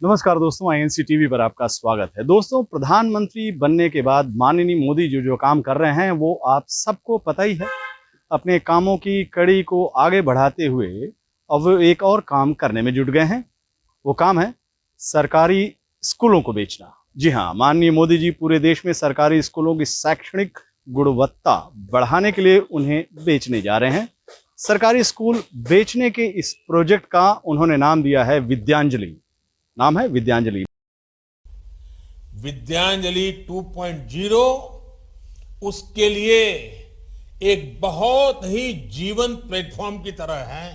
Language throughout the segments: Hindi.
नमस्कार दोस्तों, आईएनसी टीवी पर आपका स्वागत है। दोस्तों, प्रधानमंत्री बनने के बाद माननीय मोदी जो काम कर रहे हैं वो आप सबको पता ही है। अपने कामों की कड़ी को आगे बढ़ाते हुए अब वो एक और काम करने में जुट गए हैं। वो काम है सरकारी स्कूलों को बेचना। जी हाँ, माननीय मोदी जी पूरे देश में सरकारी स्कूलों की शैक्षणिक गुणवत्ता बढ़ाने के लिए उन्हें बेचने जा रहे हैं। सरकारी स्कूल बेचने के इस प्रोजेक्ट का उन्होंने नाम दिया है विद्यांजलि। नाम है विद्यांजलि। विद्यांजलि 2.0 उसके लिए एक बहुत ही जीवंत प्लेटफॉर्म की तरह है,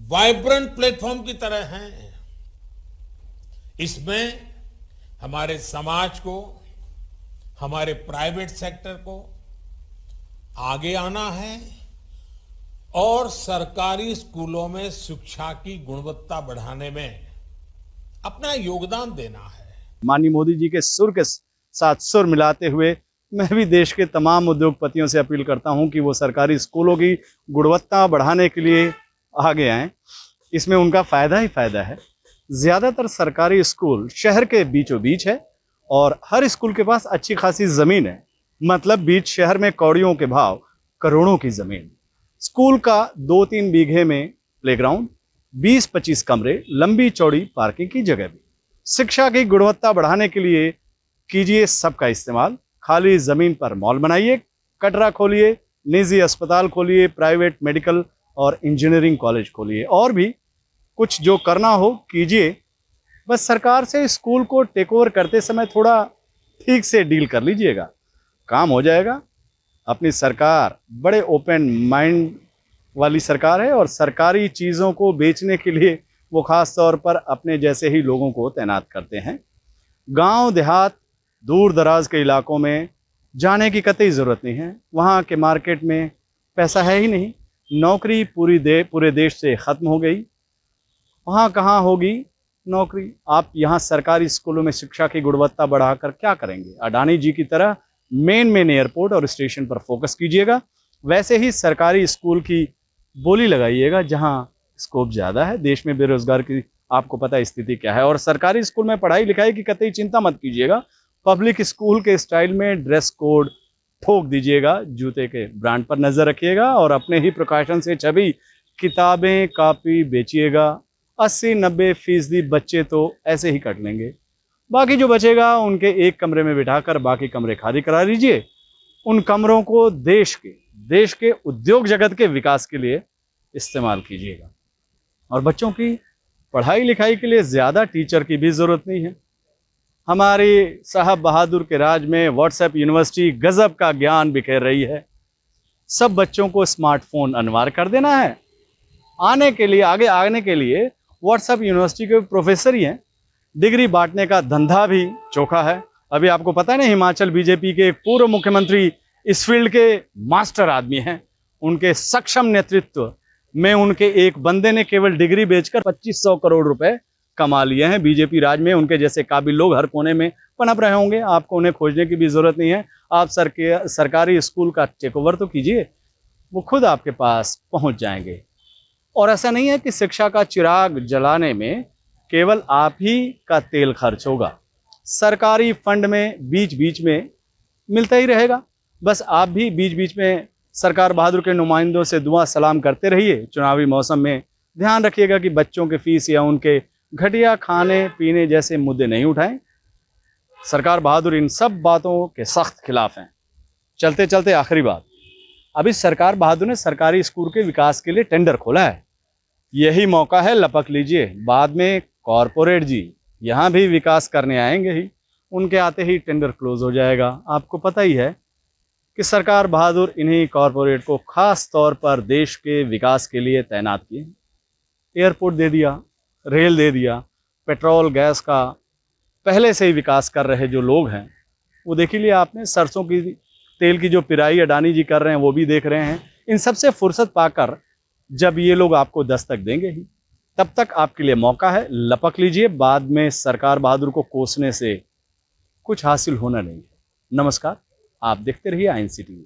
वाइब्रेंट प्लेटफॉर्म की तरह है। इसमें हमारे समाज को, हमारे प्राइवेट सेक्टर को आगे आना है और सरकारी स्कूलों में शिक्षा की गुणवत्ता बढ़ाने में अपना योगदान देना है। माननीय मोदी जी के सुर के साथ सुर मिलाते हुए मैं भी देश के तमाम उद्योगपतियों से अपील करता हूं कि वो सरकारी स्कूलों की गुणवत्ता बढ़ाने के लिए आगे आएं। इसमें उनका फायदा ही फायदा है। ज़्यादातर सरकारी स्कूल शहर के बीचों बीच है और हर स्कूल के पास अच्छी खासी ज़मीन है। मतलब बीच शहर में कौड़ियों के भाव करोड़ों की ज़मीन। स्कूल का 2-3 बीघे में प्लेग्राउंड, 20-25 कमरे, लंबी चौड़ी पार्किंग की जगह भी। शिक्षा की गुणवत्ता बढ़ाने के लिए कीजिए सबका इस्तेमाल। खाली जमीन पर मॉल बनाइए, कटरा खोलिए, निजी अस्पताल खोलिए, प्राइवेट मेडिकल और इंजीनियरिंग कॉलेज खोलिए, और भी कुछ जो करना हो कीजिए। बस सरकार से स्कूल को टेक ओवर करते समय थोड़ा ठीक से डील कर लीजिएगा, काम हो जाएगा। अपनी सरकार बड़े ओपन माइंड वाली सरकार है और सरकारी चीज़ों को बेचने के लिए वो खास तौर पर अपने जैसे ही लोगों को तैनात करते हैं। गांव देहात, दूर दराज के इलाकों में जाने की कतई ज़रूरत नहीं है। वहाँ के मार्केट में पैसा है ही नहीं। नौकरी पूरे देश से ख़त्म हो गई। वहाँ कहाँ होगी नौकरी? आप यहाँ सरकारी स्कूलों में शिक्षा की गुणवत्ता बढ़ाकर क्या करेंगे? अडानी जी की तरह मेन एयरपोर्ट और स्टेशन पर फोकस कीजिएगा। वैसे ही सरकारी स्कूल की बोली लगाइएगा जहाँ स्कोप ज़्यादा है। देश में बेरोजगार की आपको पता है स्थिति क्या है। और सरकारी स्कूल में पढ़ाई लिखाई की कतई चिंता मत कीजिएगा। पब्लिक स्कूल के स्टाइल में ड्रेस कोड ठोक दीजिएगा, जूते के ब्रांड पर नज़र रखिएगा और अपने ही प्रकाशन से छवि किताबें कापी बेचिएगा। 80-90% बच्चे तो ऐसे ही कट लेंगे। बाकी जो बचेगा उनके एक कमरे में बिठाकर बाकी कमरे खाली करा लीजिए। उन कमरों को देश के उद्योग जगत के विकास के लिए इस्तेमाल कीजिएगा। और बच्चों की पढ़ाई लिखाई के लिए ज़्यादा टीचर की भी ज़रूरत नहीं है। हमारी साहब बहादुर के राज में व्हाट्सएप यूनिवर्सिटी गजब का ज्ञान बिखेर रही है। सब बच्चों को स्मार्टफोन अनिवार्य कर देना है। आगे आने के लिए व्हाट्सएप यूनिवर्सिटी के प्रोफेसर ही हैं। डिग्री बांटने का धंधा भी चोखा है। अभी आपको पता है ना, हिमाचल बीजेपी के पूर्व मुख्यमंत्री इस फील्ड के मास्टर आदमी हैं। उनके सक्षम नेतृत्व में उनके एक बंदे ने केवल डिग्री बेचकर 2500 करोड़ रुपए कमा लिए हैं। बीजेपी राज में उनके जैसे काबिल लोग हर कोने में पनप रहे होंगे। आपको उन्हें खोजने की भी जरूरत नहीं है। आप सरकारी स्कूल का टेक ओवर तो कीजिए, वो खुद आपके पास पहुंच जाएंगे। और ऐसा नहीं है कि शिक्षा का चिराग जलाने में केवल आप ही का तेल खर्च होगा। सरकारी फंड में बीच बीच में मिलता ही रहेगा। बस आप भी बीच बीच में सरकार बहादुर के नुमाइंदों से दुआ सलाम करते रहिए। चुनावी मौसम में ध्यान रखिएगा कि बच्चों के फीस या उनके घटिया खाने पीने जैसे मुद्दे नहीं उठाएं। सरकार बहादुर इन सब बातों के सख्त खिलाफ हैं। चलते चलते आखिरी बात, अभी सरकार बहादुर ने सरकारी स्कूल के विकास के लिए टेंडर खोला है। यही मौका है, लपक लीजिए। बाद में कॉरपोरेट जी यहाँ भी विकास करने आएंगे ही। उनके आते ही टेंडर क्लोज हो जाएगा। आपको पता ही है कि सरकार बहादुर इन्हीं कॉरपोरेट को खास तौर पर देश के विकास के लिए तैनात किए। एयरपोर्ट दे दिया, रेल दे दिया, पेट्रोल गैस का पहले से ही विकास कर रहे जो लोग हैं वो देख ही लिया आपने। सरसों की तेल की जो पिराई अडानी जी कर रहे हैं वो भी देख रहे हैं। इन सब से फुर्सत पाकर जब ये लोग आपको दस्तक देंगे ही, तब तक आपके लिए मौका है, लपक लीजिए। बाद में सरकार बहादुर को कोसने से कुछ हासिल होना नहीं है। नमस्कार, आप देखते रहिए आईएनसी टीवी।